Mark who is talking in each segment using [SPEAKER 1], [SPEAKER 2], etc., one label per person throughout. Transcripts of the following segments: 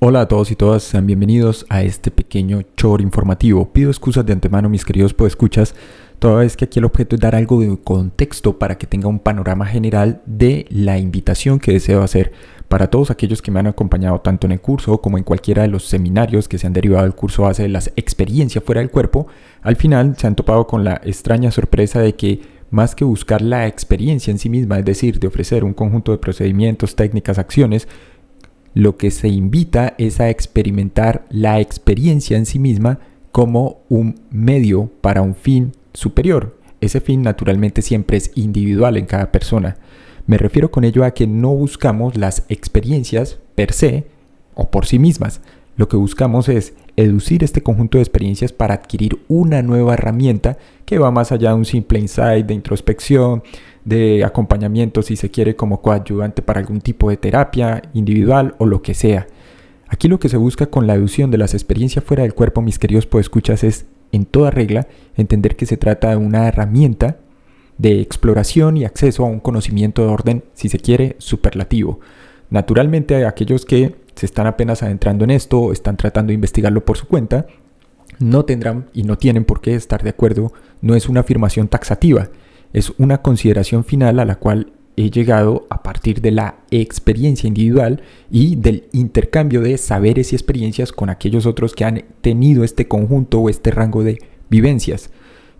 [SPEAKER 1] Hola a todos y todas, sean bienvenidos a este pequeño short informativo. Pido excusas de antemano, mis queridos podescuchas, toda vez que aquí el objeto es dar algo de contexto para que tenga un panorama general de la invitación que deseo hacer para todos aquellos que me han acompañado tanto en el curso como en cualquiera de los seminarios que se han derivado del curso base de las experiencias fuera del cuerpo. Al final se han topado con la extraña sorpresa de que más que buscar la experiencia en sí misma, es decir, de ofrecer un conjunto de procedimientos, técnicas, acciones, lo que se invita es a experimentar la experiencia en sí misma como un medio para un fin superior. Ese fin naturalmente siempre es individual en cada persona. Me refiero con ello a que no buscamos las experiencias per se o por sí mismas. Lo que buscamos es educir este conjunto de experiencias para adquirir una nueva herramienta que va más allá de un simple insight, de introspección, de acompañamiento, si se quiere, como coadyuvante para algún tipo de terapia individual o lo que sea. Aquí lo que se busca con la educación de las experiencias fuera del cuerpo, mis queridos podescuchas, es, en toda regla, entender que se trata de una herramienta de exploración y acceso a un conocimiento de orden, si se quiere, superlativo. Naturalmente, aquellos que se están apenas adentrando en esto o están tratando de investigarlo por su cuenta, no tendrán y no tienen por qué estar de acuerdo. No es una afirmación taxativa, es una consideración final a la cual he llegado a partir de la experiencia individual y del intercambio de saberes y experiencias con aquellos otros que han tenido este conjunto o este rango de vivencias,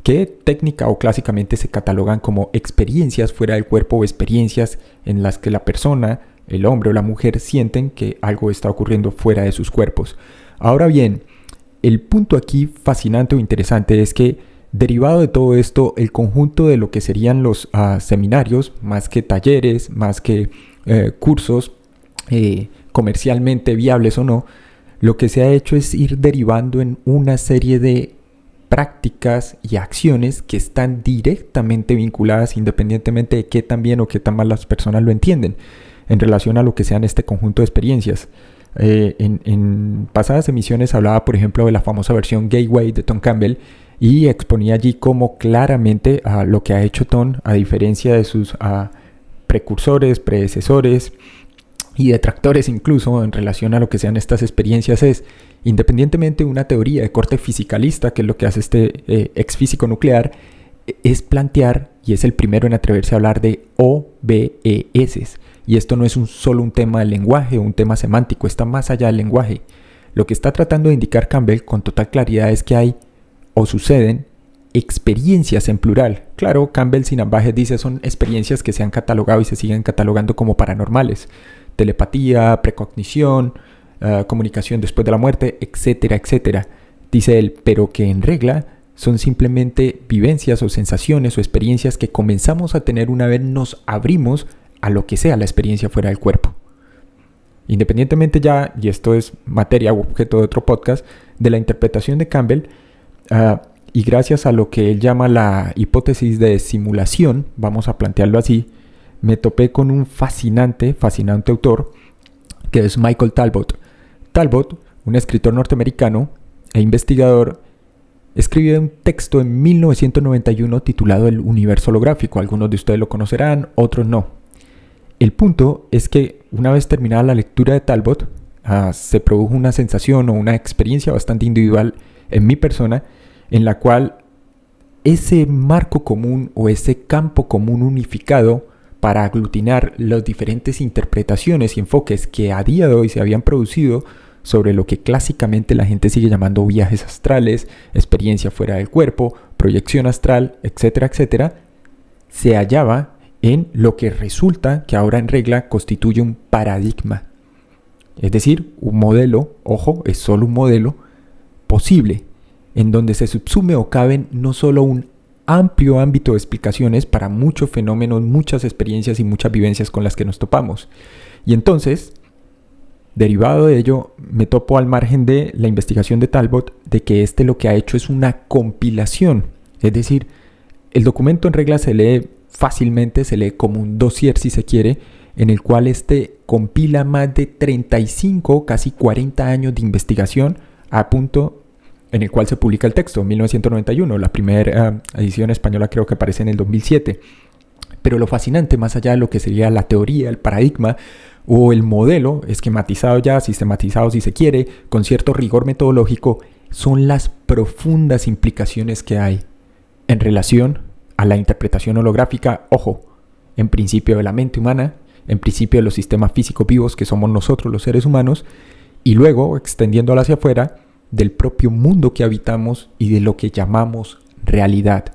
[SPEAKER 1] que técnica o clásicamente se catalogan como experiencias fuera del cuerpo o experiencias en las que la persona, el hombre o la mujer, sienten que algo está ocurriendo fuera de sus cuerpos. Ahora bien, el punto aquí fascinante o interesante es que, derivado de todo esto, el conjunto de lo que serían los seminarios, más que talleres, más que cursos comercialmente viables o no, lo que se ha hecho es ir derivando en una serie de prácticas y acciones que están directamente vinculadas, independientemente de qué tan bien o qué tan mal las personas lo entienden, en relación a lo que sean este conjunto de experiencias. En pasadas emisiones hablaba, por ejemplo, de la famosa versión Gateway de Tom Campbell y exponía allí cómo claramente lo que ha hecho Tom, a diferencia de sus precursores, predecesores y detractores incluso en relación a lo que sean estas experiencias, es, independientemente de una teoría de corte fisicalista, que es lo que hace este ex físico nuclear, es plantear, y es el primero en atreverse a hablar de OBES. Y esto no es solo un tema de lenguaje o un tema semántico, está más allá del lenguaje. Lo que está tratando de indicar Campbell con total claridad es que hay o suceden experiencias en plural. Claro, Campbell sin ambajes dice son experiencias que se han catalogado y se siguen catalogando como paranormales. Telepatía, precognición, comunicación después de la muerte, etcétera, etcétera. Dice él, pero que en regla son simplemente vivencias o sensaciones o experiencias que comenzamos a tener una vez nos abrimos a lo que sea la experiencia fuera del cuerpo. Independientemente ya, y esto es materia o objeto de otro podcast, de la interpretación de Campbell, y gracias a lo que él llama la hipótesis de simulación, vamos a plantearlo así, me topé con un fascinante autor que es Michael Talbot. Talbot, un escritor norteamericano e investigador, escribió un texto en 1991 titulado El universo holográfico. Algunos de ustedes lo conocerán, otros no. El punto es que una vez terminada la lectura de Talbot, se produjo una sensación o una experiencia bastante individual en mi persona, en la cual ese marco común o ese campo común unificado para aglutinar las diferentes interpretaciones y enfoques que a día de hoy se habían producido sobre lo que clásicamente la gente sigue llamando viajes astrales, experiencia fuera del cuerpo, proyección astral, etcétera, etcétera, se hallaba en lo que resulta que ahora en regla constituye un paradigma. Es decir, un modelo, ojo, es solo un modelo posible, en donde se subsume o caben no solo un amplio ámbito de explicaciones para muchos fenómenos, muchas experiencias y muchas vivencias con las que nos topamos. Y entonces, derivado de ello, me topo al margen de la investigación de Talbot de que lo que ha hecho es una compilación. Es decir, el documento en regla se lee fácilmente, se lee como un dossier si se quiere, en el cual compila más de 35, casi 40 años de investigación a punto en el cual se publica el texto, en 1991. La primera edición española creo que aparece en el 2007. Pero lo fascinante, más allá de lo que sería la teoría, el paradigma o el modelo esquematizado ya, sistematizado si se quiere, con cierto rigor metodológico, son las profundas implicaciones que hay en relación a la interpretación holográfica, ojo, en principio de la mente humana, en principio de los sistemas físicos vivos que somos nosotros los seres humanos, y luego, extendiéndola hacia afuera, del propio mundo que habitamos y de lo que llamamos realidad.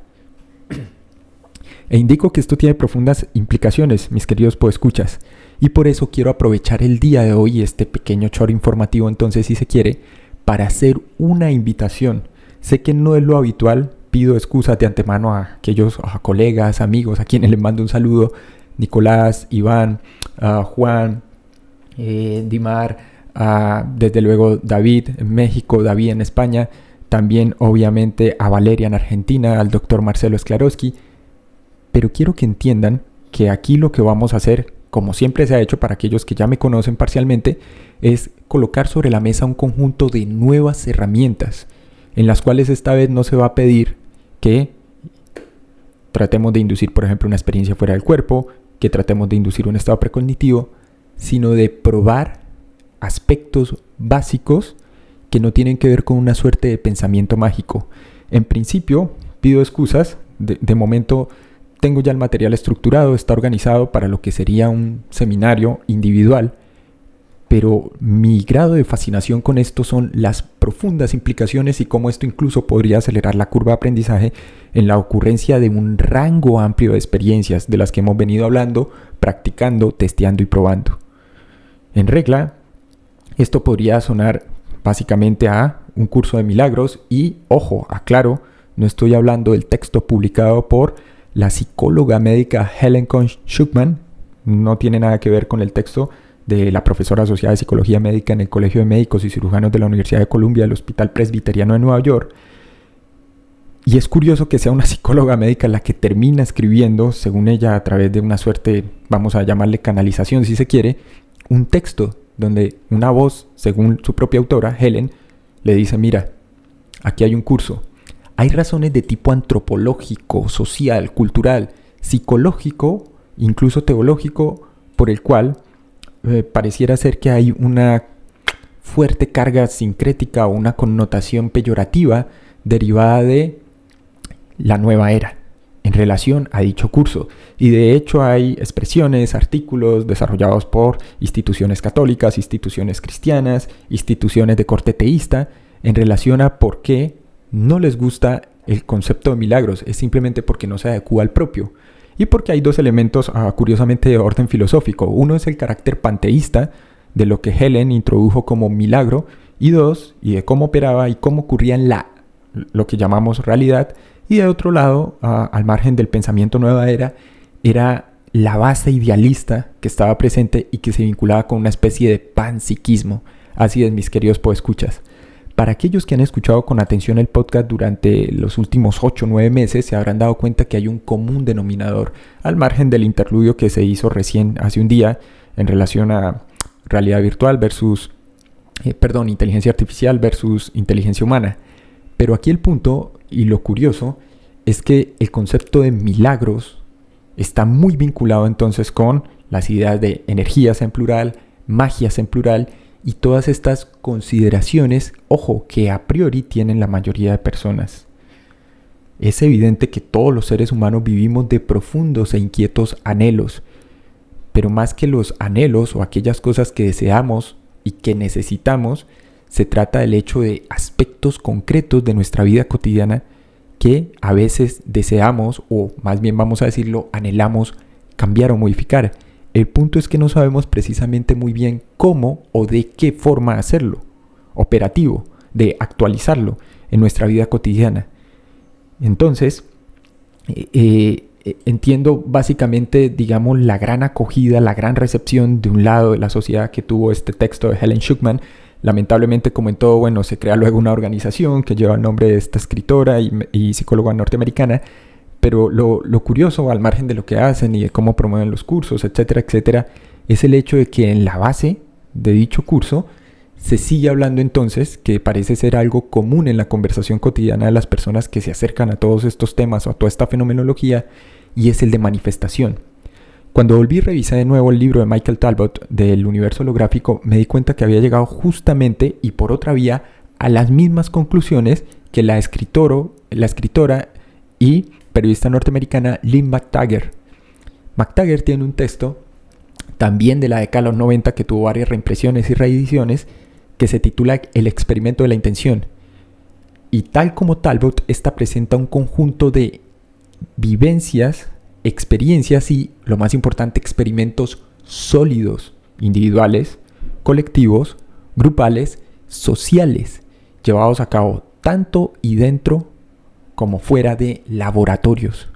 [SPEAKER 1] E indico que esto tiene profundas implicaciones, mis queridos podescuchas, y por eso quiero aprovechar el día de hoy, este pequeño choro informativo, entonces, si se quiere, para hacer una invitación. Sé que no es lo habitual, pido excusas de antemano a aquellos colegas, amigos, a quienes les mando un saludo, Nicolás, Iván, Juan, Dimar, desde luego David en México, David en España, también obviamente a Valeria en Argentina, al doctor Marcelo Sklarowski, pero quiero que entiendan que aquí lo que vamos a hacer, como siempre se ha hecho para aquellos que ya me conocen parcialmente, es colocar sobre la mesa un conjunto de nuevas herramientas, en las cuales esta vez no se va a pedir que tratemos de inducir, por ejemplo, una experiencia fuera del cuerpo, que tratemos de inducir un estado precognitivo, sino de probar aspectos básicos que no tienen que ver con una suerte de pensamiento mágico. En principio, pido excusas, de momento tengo ya el material estructurado, está organizado para lo que sería un seminario individual, pero mi grado de fascinación con esto son las profundas implicaciones y cómo esto incluso podría acelerar la curva de aprendizaje en la ocurrencia de un rango amplio de experiencias de las que hemos venido hablando, practicando, testeando y probando. En regla, esto podría sonar básicamente a un curso de milagros y, ojo, aclaro, no estoy hablando del texto publicado por la psicóloga médica Helen Schuckman, no tiene nada que ver con el texto de la profesora asociada de Psicología Médica en el Colegio de Médicos y Cirujanos de la Universidad de Columbia del Hospital Presbiteriano de Nueva York. Y es curioso que sea una psicóloga médica la que termina escribiendo, según ella, a través de una suerte, vamos a llamarle canalización si se quiere, un texto donde una voz, según su propia autora, Helen, le dice, mira, aquí hay un curso. Hay razones de tipo antropológico, social, cultural, psicológico, incluso teológico, por el cual pareciera ser que hay una fuerte carga sincrética o una connotación peyorativa derivada de la nueva era en relación a dicho curso. Y de hecho hay expresiones, artículos desarrollados por instituciones católicas, instituciones cristianas, instituciones de corte teísta, en relación a por qué no les gusta el concepto de milagros. Es simplemente porque no se adecúa al propio. Y porque hay dos elementos, curiosamente, de orden filosófico. Uno es el carácter panteísta de lo que Helen introdujo como milagro. Y dos, y de cómo operaba y cómo ocurría en lo que llamamos realidad. Y de otro lado, al margen del pensamiento nueva era la base idealista que estaba presente y que se vinculaba con una especie de panpsiquismo. Así es, mis queridos podescuchas. Para aquellos que han escuchado con atención el podcast durante los últimos 8 o 9 meses, se habrán dado cuenta que hay un común denominador, al margen del interludio que se hizo recién hace un día en relación a realidad virtual versus, inteligencia artificial versus inteligencia humana. Pero aquí el punto y lo curioso es que el concepto de milagros está muy vinculado entonces con las ideas de energías en plural, magias en plural y todas estas consideraciones, ojo, que a priori tienen la mayoría de personas. Es evidente que todos los seres humanos vivimos de profundos e inquietos anhelos, pero más que los anhelos o aquellas cosas que deseamos y que necesitamos, se trata del hecho de aspectos concretos de nuestra vida cotidiana que a veces deseamos, o más bien vamos a decirlo, anhelamos cambiar o modificar. El punto es que no sabemos precisamente muy bien cómo o de qué forma hacerlo, operativo, de actualizarlo en nuestra vida cotidiana. Entonces, entiendo básicamente, digamos, la gran acogida, la gran recepción de un lado de la sociedad que tuvo este texto de Helen Schuckman. Lamentablemente, como en todo, se crea luego una organización que lleva el nombre de esta escritora y psicóloga norteamericana. Pero lo curioso, al margen de lo que hacen y de cómo promueven los cursos, etcétera, etcétera, es el hecho de que en la base de dicho curso se sigue hablando entonces, que parece ser algo común en la conversación cotidiana de las personas que se acercan a todos estos temas o a toda esta fenomenología, y es el de manifestación. Cuando volví y revisé de nuevo el libro de Michael Talbot del universo holográfico, me di cuenta que había llegado justamente y por otra vía a las mismas conclusiones que la escritora y periodista norteamericana Lynn McTaggart. McTaggart tiene un texto también de la década de los 90 que tuvo varias reimpresiones y reediciones que se titula El experimento de la intención. Y tal como Talbot, esta presenta un conjunto de vivencias, experiencias y, lo más importante, experimentos sólidos, individuales, colectivos, grupales, sociales, llevados a cabo tanto y dentro como fuera de laboratorios,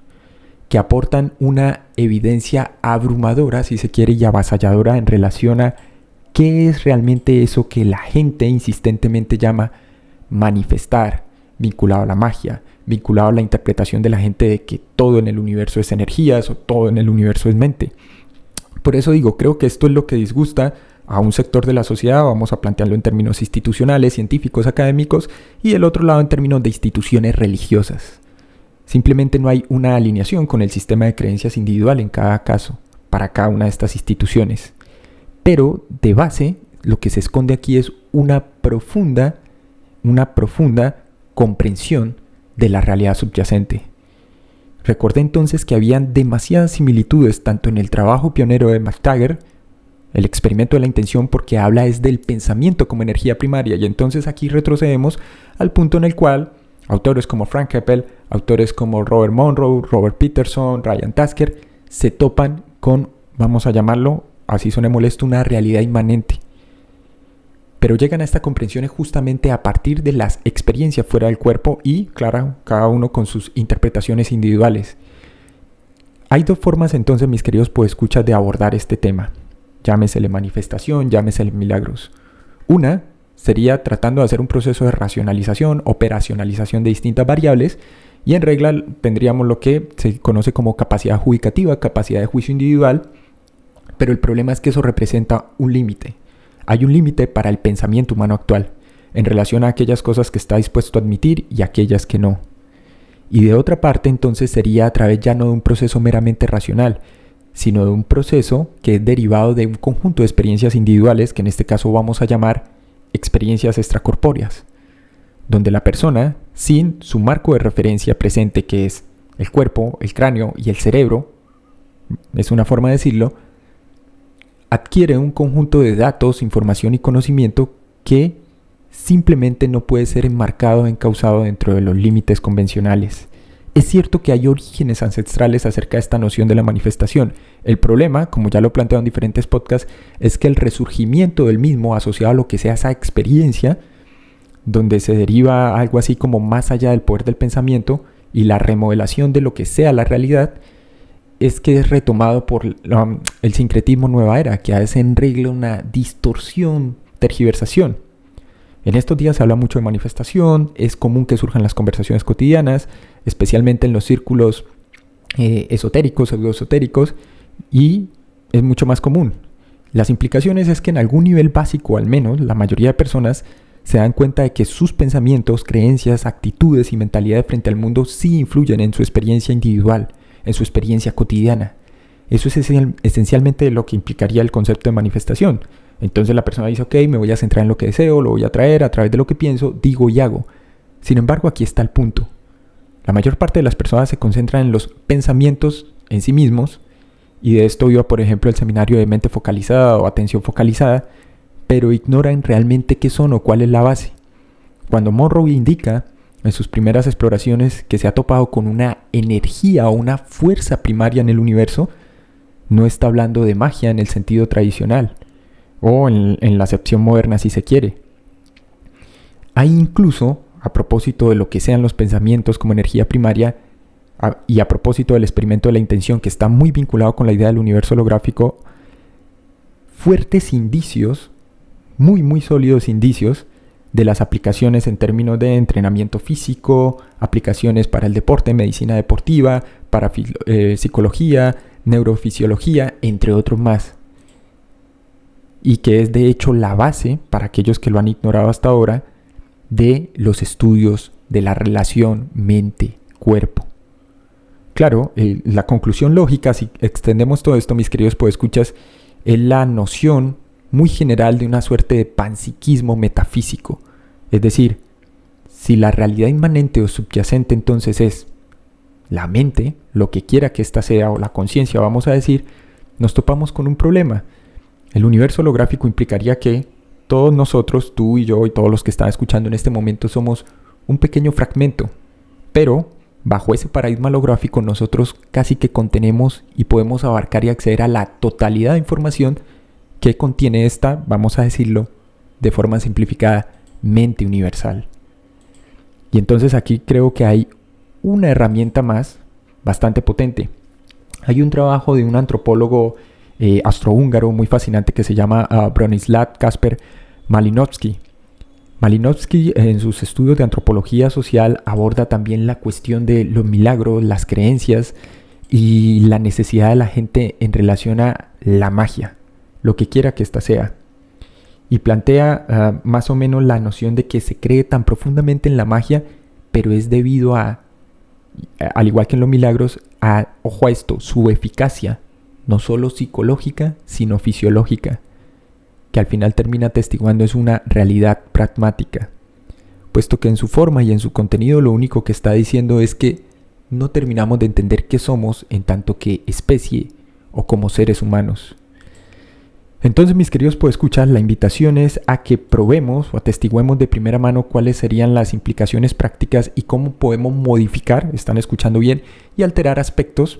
[SPEAKER 1] que aportan una evidencia abrumadora, si se quiere, y avasalladora en relación a qué es realmente eso que la gente insistentemente llama manifestar, vinculado a la magia, vinculado a la interpretación de la gente de que todo en el universo es energías o todo en el universo es mente. Por eso digo, creo que esto es lo que disgusta a un sector de la sociedad. Vamos a plantearlo en términos institucionales, científicos, académicos, y del otro lado en términos de instituciones religiosas. Simplemente no hay una alineación con el sistema de creencias individual en cada caso, para cada una de estas instituciones. Pero de base, lo que se esconde aquí es una profunda comprensión de la realidad subyacente. Recordé entonces que habían demasiadas similitudes tanto en el trabajo pionero de McTaggart, el experimento de la intención, porque habla es del pensamiento como energía primaria, y entonces aquí retrocedemos al punto en el cual autores como Frank Keppel, autores como Robert Monroe, Robert Peterson, Ryan Tasker se topan con, vamos a llamarlo, así suene molesto, una realidad inmanente. Pero llegan a esta comprensión justamente a partir de las experiencias fuera del cuerpo y, claro, cada uno con sus interpretaciones individuales. Hay dos formas entonces, mis queridos podescuchas, de abordar este tema. Llámesele manifestación, llámesele milagros. Una sería tratando de hacer un proceso de racionalización, operacionalización de distintas variables, y en regla tendríamos lo que se conoce como capacidad adjudicativa, capacidad de juicio individual, pero el problema es que eso representa un límite. Hay un límite para el pensamiento humano actual, en relación a aquellas cosas que está dispuesto a admitir y aquellas que no. Y de otra parte, entonces, sería a través ya no de un proceso meramente racional, sino de un proceso que es derivado de un conjunto de experiencias individuales, que en este caso vamos a llamar experiencias extracorpóreas, donde la persona, sin su marco de referencia presente, que es el cuerpo, el cráneo y el cerebro, es una forma de decirlo, adquiere un conjunto de datos, información y conocimiento que simplemente no puede ser enmarcado, encauzado dentro de los límites convencionales. Es cierto que hay orígenes ancestrales acerca de esta noción de la manifestación. El problema, como ya lo he planteado en diferentes podcasts, es que el resurgimiento del mismo asociado a lo que sea esa experiencia, donde se deriva algo así como más allá del poder del pensamiento y la remodelación de lo que sea la realidad, es que es retomado por el sincretismo nueva era, que hace en regla una distorsión, tergiversación. En estos días se habla mucho de manifestación, es común que surjan las conversaciones cotidianas, especialmente en los círculos esotéricos, pseudoesotéricos, y es mucho más común. Las implicaciones es que en algún nivel básico, al menos, la mayoría de personas se dan cuenta de que sus pensamientos, creencias, actitudes y mentalidades frente al mundo sí influyen en su experiencia individual, en su experiencia cotidiana. Eso es esencialmente lo que implicaría el concepto de manifestación. Entonces la persona dice, ok, me voy a centrar en lo que deseo, lo voy a traer a través de lo que pienso, digo y hago. Sin embargo, aquí está el punto. La mayor parte de las personas se concentran en los pensamientos en sí mismos, y de esto iba, por ejemplo, el seminario de mente focalizada o atención focalizada, pero ignoran realmente qué son o cuál es la base. Cuando Monroe indica en sus primeras exploraciones que se ha topado con una energía o una fuerza primaria en el universo, no está hablando de magia en el sentido tradicional, o en la acepción moderna si se quiere. Hay incluso, a propósito de lo que sean los pensamientos como energía primaria, y a propósito del experimento de la intención, que está muy vinculado con la idea del universo holográfico, fuertes indicios, muy sólidos indicios, de las aplicaciones en términos de entrenamiento físico, aplicaciones para el deporte, medicina deportiva, para psicología, neurofisiología, entre otros más. Y que es de hecho la base, para aquellos que lo han ignorado hasta ahora, de los estudios de la relación mente-cuerpo. Claro, la conclusión lógica, si extendemos todo esto, mis queridos podescuchas, es la noción muy general de una suerte de panpsiquismo metafísico. Es decir, si la realidad inmanente o subyacente entonces es la mente, lo que quiera que ésta sea, o la conciencia, vamos a decir, nos topamos con un problema. El universo holográfico implicaría que todos nosotros, tú y yo y todos los que están escuchando en este momento, somos un pequeño fragmento, pero bajo ese paradigma holográfico nosotros casi que contenemos y podemos abarcar y acceder a la totalidad de información que contiene esta, vamos a decirlo de forma simplificada, mente universal. Y entonces aquí creo que hay una herramienta más bastante potente. Hay un trabajo de un antropólogo austrohúngaro muy fascinante que se llama Bronislaw Kasper Malinowski. Malinowski en sus estudios de antropología social aborda también la cuestión de los milagros, las creencias y la necesidad de la gente en relación a la magia, lo que quiera que ésta sea. Y plantea más o menos la noción de que se cree tan profundamente en la magia, pero es debido a, al igual que en los milagros, ojo a esto, su eficacia, no solo psicológica, sino fisiológica, que al final termina atestiguando es una realidad pragmática, puesto que en su forma y en su contenido lo único que está diciendo es que no terminamos de entender qué somos en tanto que especie o como seres humanos. Entonces, mis queridos podescuchas, la invitación es a que probemos o atestiguemos de primera mano cuáles serían las implicaciones prácticas y cómo podemos modificar, están escuchando bien, y alterar aspectos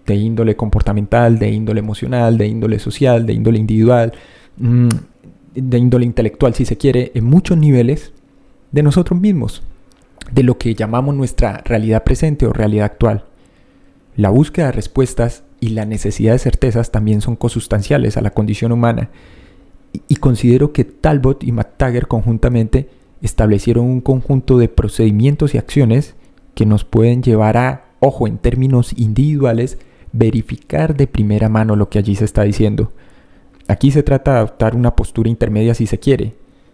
[SPEAKER 1] de índole comportamental, de índole emocional, de índole social, de índole individual, de índole intelectual, si se quiere, en muchos niveles de nosotros mismos, de lo que llamamos nuestra realidad presente o realidad actual. La búsqueda de respuestas y la necesidad de certezas también son consustanciales a la condición humana, y considero que Talbot y McTaggart conjuntamente establecieron un conjunto de procedimientos y acciones que nos pueden llevar a, ojo, en términos individuales, verificar de primera mano lo que allí se está diciendo. Aquí se trata de adoptar una postura intermedia si se quiere.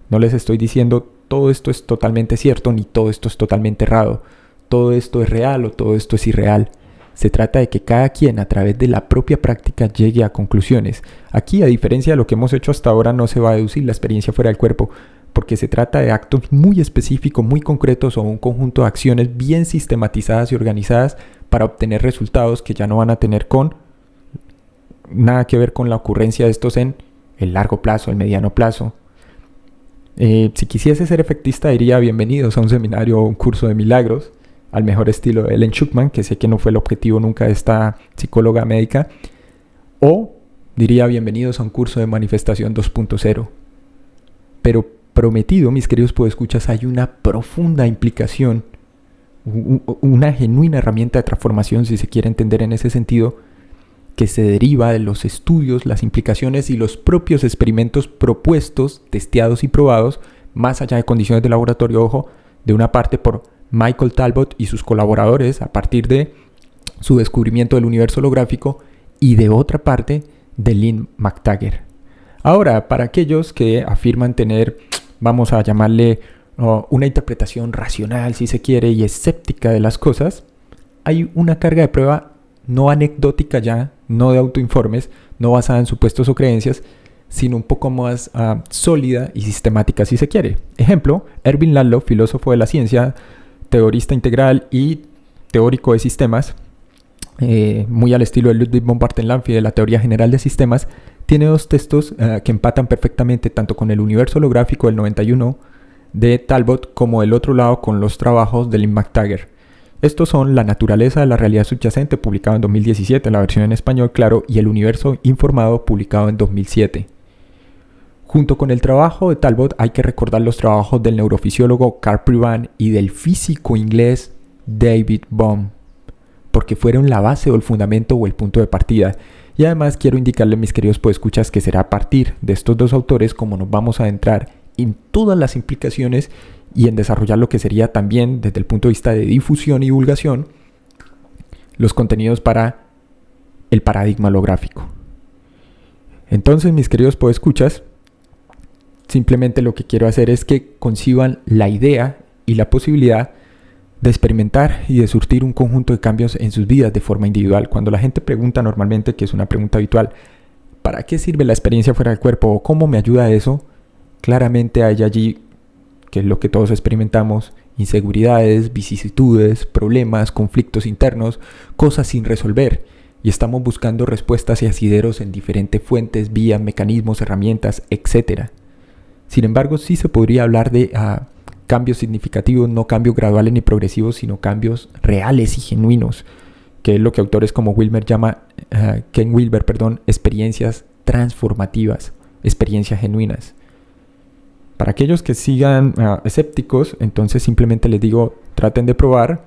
[SPEAKER 1] No les estoy diciendo todo esto es totalmente cierto ni todo esto es totalmente errado, todo esto es real o todo esto es irreal. Se trata de que cada quien a través de la propia práctica llegue a conclusiones. Aquí, a diferencia de lo que hemos hecho hasta ahora, no se va a deducir la experiencia fuera del cuerpo, porque se trata de actos muy específicos, muy concretos o un conjunto de acciones bien sistematizadas y organizadas para obtener resultados que ya no van a tener nada que ver con la ocurrencia de estos en el largo plazo, el mediano plazo. Si quisiese ser efectista diría bienvenidos a un seminario o un curso de milagros, al mejor estilo de Ellen Schuckman, que sé que no fue el objetivo nunca de esta psicóloga médica, o diría bienvenidos a un curso de manifestación 2.0. Pero prometido, mis queridos podescuchas, hay una profunda implicación, una genuina herramienta de transformación, si se quiere entender en ese sentido, que se deriva de los estudios, las implicaciones y los propios experimentos propuestos, testeados y probados, más allá de condiciones de laboratorio, ojo, de una parte por Michael Talbot y sus colaboradores a partir de su descubrimiento del universo holográfico y de otra parte de Lynn McTaggart. Ahora, para aquellos que afirman tener, vamos a llamarle una interpretación racional si se quiere y escéptica de las cosas, hay una carga de prueba no anecdótica ya, no de autoinformes, no basada en supuestos o creencias, sino un poco más sólida y sistemática si se quiere. Ejemplo, Ervin Lalow, filósofo de la ciencia, teorista integral y teórico de sistemas, muy al estilo de Ludwig von Bartholomä de la teoría general de sistemas, tiene dos textos que empatan perfectamente tanto con el universo holográfico del 91 de Talbot como del otro lado con los trabajos de Lynn McTaggart. Estos son La naturaleza de la realidad subyacente, publicado en 2017, la versión en español, claro, y El universo informado, publicado en 2007. Junto con el trabajo de Talbot hay que recordar los trabajos del neurofisiólogo Carl Privan y del físico inglés David Bohm, porque fueron la base o el fundamento o el punto de partida. Y además quiero indicarles, mis queridos podescuchas, que será a partir de estos dos autores como nos vamos a adentrar en todas las implicaciones y en desarrollar lo que sería también, desde el punto de vista de difusión y divulgación, los contenidos para el paradigma holográfico. Entonces, mis queridos podescuchas, simplemente lo que quiero hacer es que conciban la idea y la posibilidad de experimentar y de surtir un conjunto de cambios en sus vidas de forma individual. Cuando la gente pregunta normalmente, que es una pregunta habitual, ¿para qué sirve la experiencia fuera del cuerpo o cómo me ayuda eso? Claramente hay allí, que es lo que todos experimentamos, inseguridades, vicisitudes, problemas, conflictos internos, cosas sin resolver. Y estamos buscando respuestas y asideros en diferentes fuentes, vías, mecanismos, herramientas, etc. Sin embargo, sí se podría hablar de cambios significativos, no cambios graduales ni progresivos, sino cambios reales y genuinos, que es lo que autores como Ken Wilber, experiencias transformativas, experiencias genuinas. Para aquellos que sigan escépticos, entonces simplemente les digo, traten de probar.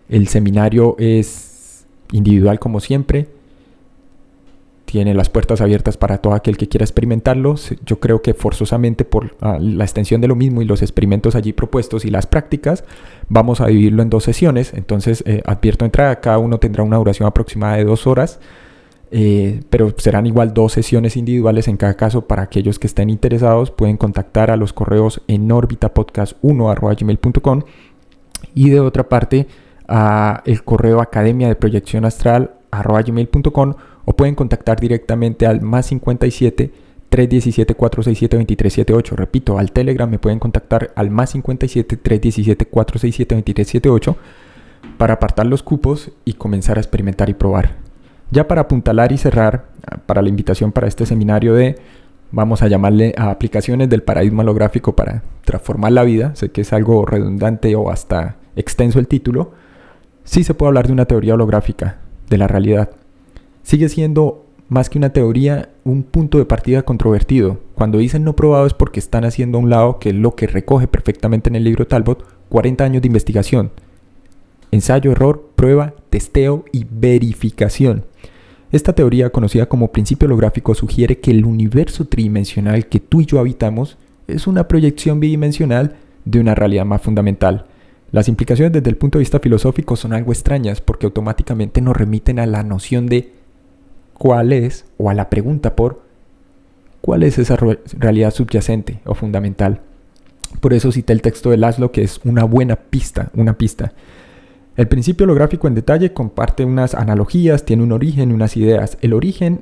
[SPEAKER 1] El seminario es individual como siempre. Tiene las puertas abiertas para todo aquel que quiera experimentarlo. Yo creo que forzosamente por la extensión de lo mismo y los experimentos allí propuestos y las prácticas, vamos a dividirlo en 2 sesiones. Entonces advierto entrada, cada uno tendrá una duración aproximada de 2 horas. Pero serán igual 2 sesiones individuales en cada caso. Para aquellos que estén interesados pueden contactar a los correos en orbitapodcast1@gmail.com y de otra parte a el correo academia-de-proyección-astral@gmail.com, o pueden contactar directamente al +57 317 467 2378. Repito, al Telegram me pueden contactar al +57 317 467 2378 para apartar los cupos y comenzar a experimentar y probar. Ya para apuntalar y cerrar, para la invitación para este seminario vamos a llamarle a aplicaciones del paradigma holográfico para transformar la vida. Sé que es algo redundante o hasta extenso el título. Sí se puede hablar de una teoría holográfica de la realidad. Sigue siendo más que una teoría, un punto de partida controvertido. Cuando dicen no probado es porque están haciendo a un lado, que es lo que recoge perfectamente en el libro Talbot, 40 años de investigación. Ensayo, error, prueba, testeo y verificación. Esta teoría, conocida como principio holográfico, sugiere que el universo tridimensional que tú y yo habitamos es una proyección bidimensional de una realidad más fundamental. Las implicaciones desde el punto de vista filosófico son algo extrañas porque automáticamente nos remiten a la noción de cuál es, o a la pregunta por cuál es esa realidad subyacente o fundamental. Por eso cité el texto de Laszlo, que es una buena pista, El principio holográfico en detalle comparte unas analogías, tiene un origen y unas ideas. El origen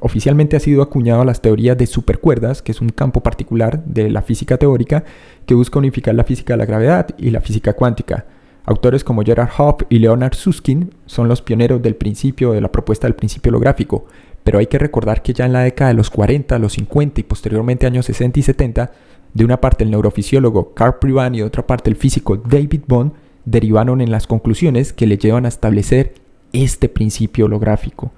[SPEAKER 1] oficialmente ha sido acuñado a las teorías de supercuerdas, que es un campo particular de la física teórica que busca unificar la física de la gravedad y la física cuántica. Autores como Gerhard Hopf y Leonard Susskind son los pioneros de la propuesta del principio holográfico, pero hay que recordar que ya en la década de los 40, los 50 y posteriormente años 60 y 70, de una parte el neurofisiólogo Carl Priván y de otra parte el físico David Bohm derivaron en las conclusiones que le llevan a establecer este principio holográfico.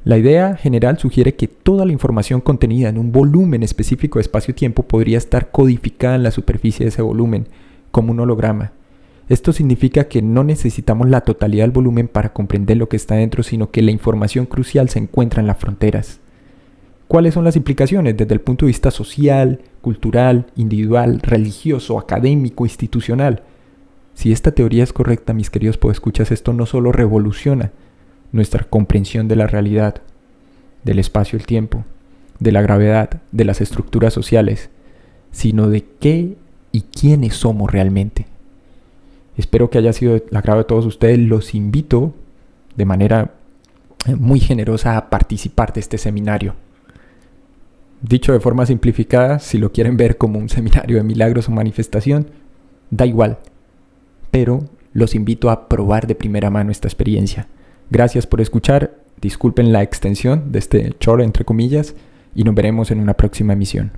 [SPEAKER 1] La idea general sugiere que toda la información contenida en un volumen específico de espacio-tiempo podría estar codificada en la superficie de ese volumen, como un holograma. Esto significa que no necesitamos la totalidad del volumen para comprender lo que está dentro, sino que la información crucial se encuentra en las fronteras. ¿Cuáles son las implicaciones desde el punto de vista social, cultural, individual, religioso, académico, institucional? Si esta teoría es correcta, mis queridos podescuchas, esto no solo revoluciona nuestra comprensión de la realidad, del espacio y el tiempo, de la gravedad, de las estructuras sociales, sino de qué y quiénes somos realmente. Espero que haya sido del agrado de todos ustedes. Los invito de manera muy generosa a participar de este seminario. Dicho de forma simplificada, si lo quieren ver como un seminario de milagros o manifestación, da igual. Pero los invito a probar de primera mano esta experiencia. Gracias por escuchar. Disculpen la extensión de este choro entre comillas y nos veremos en una próxima emisión.